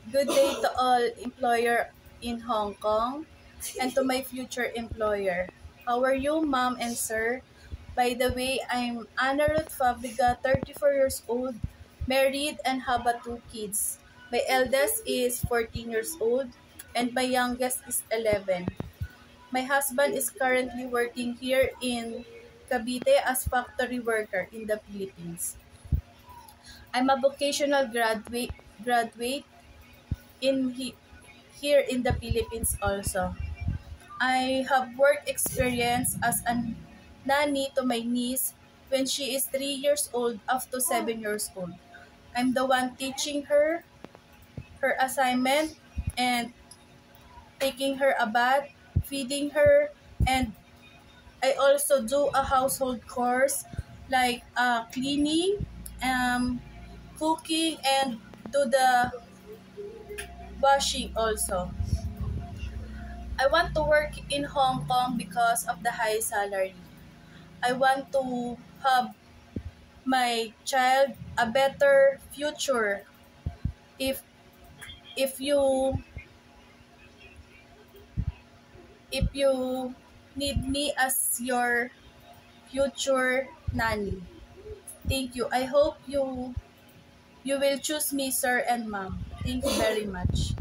Good day to all employer in Hong Kong and to my future employer. How are you, ma'am and sir? By the way, I'm Ana Ruth Fabriga, 34 years old, married and have two kids. My eldest is 14 years old and my youngest is 11. My husband is currently working here in Cavite as factory worker in the Philippines. I'm a vocational graduate in here in the Philippines also. I have work experience as a nanny to my niece when she is 3 years old up to 7 years old. I'm the one teaching her assignment and taking her a bath, feeding her, and I also do a household chores like cleaning, cooking, and do the washing also. I want to work in Hong Kong because of the high salary. I want to have my child a better future. If if you if you need me as your future nanny. Thank you. I hope you will choose me, sir and ma'am. Thank you very much.